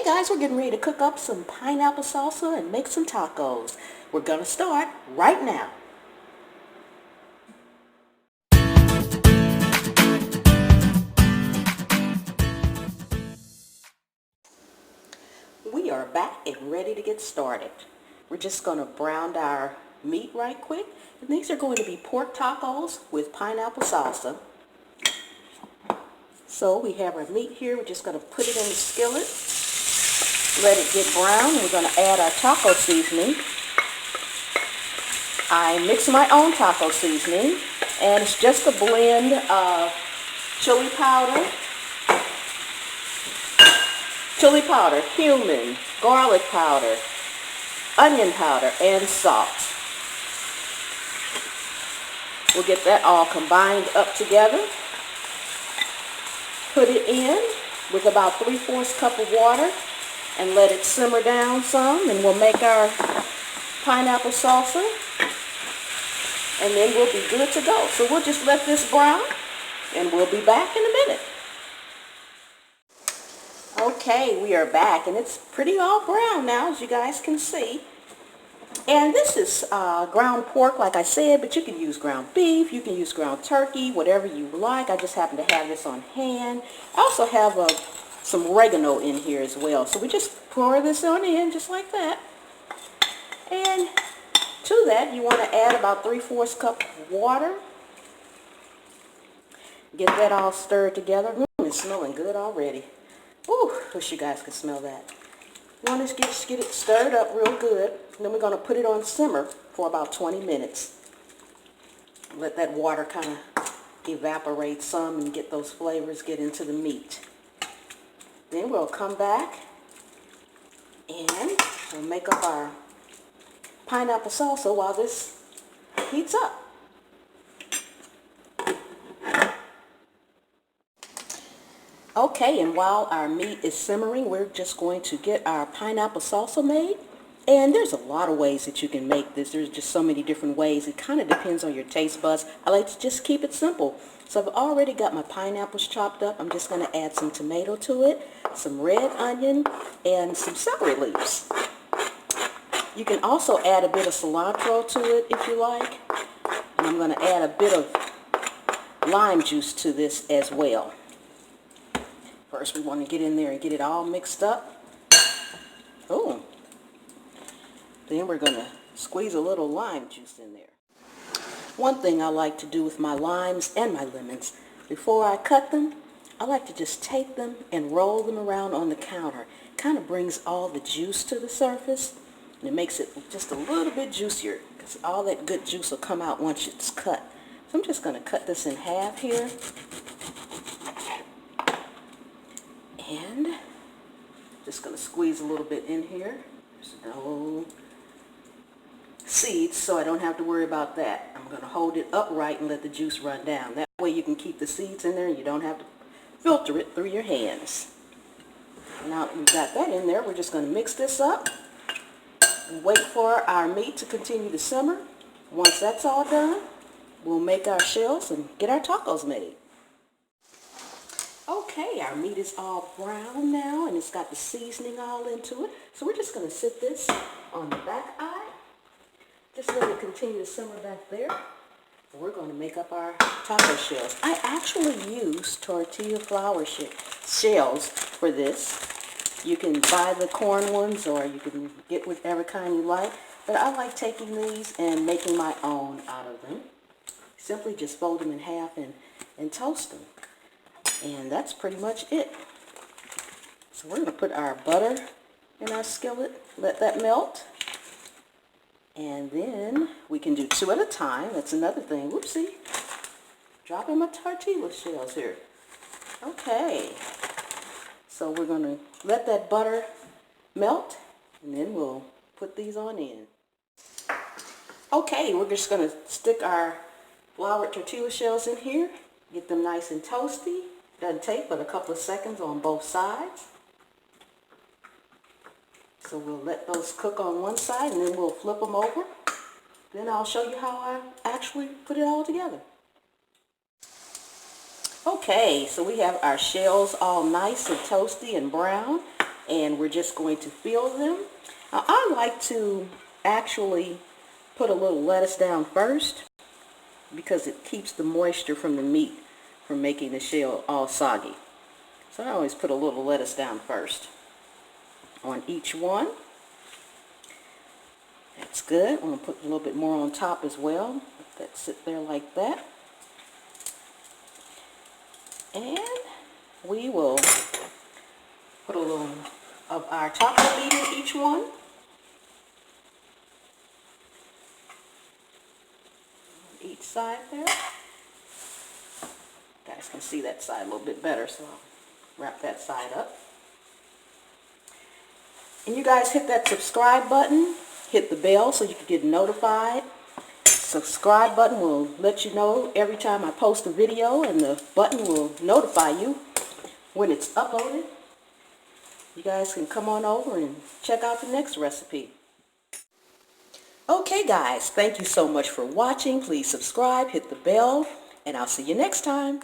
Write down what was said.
Hey guys, we're getting ready to cook up some pineapple salsa and make some tacos. We're gonna start right now. We are back and ready to get started. We're just gonna brown our meat right quick. And these are going to be pork tacos with pineapple salsa. So we have our meat here. We're just gonna put it in the skillet. Let it get brown. We're going to add our taco seasoning. I mix my own taco seasoning, and it's just a blend of chili powder, cumin, garlic powder, onion powder, and salt. We'll get that all combined up together. Put it in with about 3/4 cup of water and let it simmer down some, and we'll make our pineapple salsa, and then we'll be good to go. So we'll just let this brown, and we'll be back in a minute. Okay, we are back, and it's pretty all brown now, as you guys can see. And this is ground pork, like I said, but you can use ground beef, you can use ground turkey, whatever you like. I just happen to have this on hand. I also have some oregano in here as well. So we just pour this on in just like that. And to that, you want to add about 3/4 cup of water. Get that all stirred together. It's smelling good already. Ooh, wish you guys could smell that. You want to just get it stirred up real good. And then we're going to put it on simmer for about 20 minutes. Let that water kind of evaporate some and get those flavors get into the meat. Then we'll come back and we'll make up our pineapple salsa while this heats up. Okay, and while our meat is simmering, we're just going to get our pineapple salsa made. And there's a lot of ways that you can make this. There's just so many different ways. It kind of depends on your taste buds. I like to just keep it simple. So I've already got my pineapples chopped up. I'm just going to add some tomato to it, some red onion, and some celery leaves. You can also add a bit of cilantro to it if you like. And I'm going to add a bit of lime juice to this as well. First, we want to get in there and get it all mixed up. Oh. Then we're going to squeeze a little lime juice in there. One thing I like to do with my limes and my lemons, before I cut them, I like to just take them and roll them around on the counter. It kind of brings all the juice to the surface, and it makes it just a little bit juicier, because all that good juice will come out once it's cut. So I'm just going to cut this in half here. And just going to squeeze a little bit in here. There's no seeds, so I don't have to worry about that. I'm going to hold it upright and let the juice run down. That way you can keep the seeds in there and you don't have to filter it through your hands. Now that we've got that in there, we're just going to mix this up and wait for our meat to continue to simmer. Once that's all done, we'll make our shells and get our tacos made. Okay, our meat is all brown now, and it's got the seasoning all into it. So we're just going to sit this on the back eye. Just let it continue to simmer back there. We're going to make up our taco shells. I actually use tortilla flour shells for this. You can buy the corn ones, or you can get whatever kind you like. But I like taking these and making my own out of them. Simply just fold them in half and toast them. And that's pretty much it. So we're going to put our butter in our skillet, let that melt. And then we can do 2 at a time. That's another thing. Whoopsie. Dropping my tortilla shells here. Okay. So we're going to let that butter melt, and then we'll put these on in. Okay, we're just going to stick our floured tortilla shells in here. Get them nice and toasty. Doesn't take but a couple of seconds on both sides. So we'll let those cook on one side, and then we'll flip them over. Then I'll show you how I actually put it all together. Okay, so we have our shells all nice and toasty and brown. and we're just going to fill them. Now, I like to actually put a little lettuce down first because it keeps the moisture from the meat from making the shell all soggy. So I always put a little lettuce down first on each one. That's good. I'm going to put a little bit more on top as well. Let that sit there like that. And we will put a little of our taco meat in each one. On each side there. You guys can see that side a little bit better, so I'll wrap that side up. And you guys hit that subscribe button, hit the bell so you can get notified. Subscribe button will let you know every time I post a video, and the button will notify you when it's uploaded. You guys can come on over and check out the next recipe. Okay guys, thank you so much for watching. Please subscribe, hit the bell, and I'll see you next time.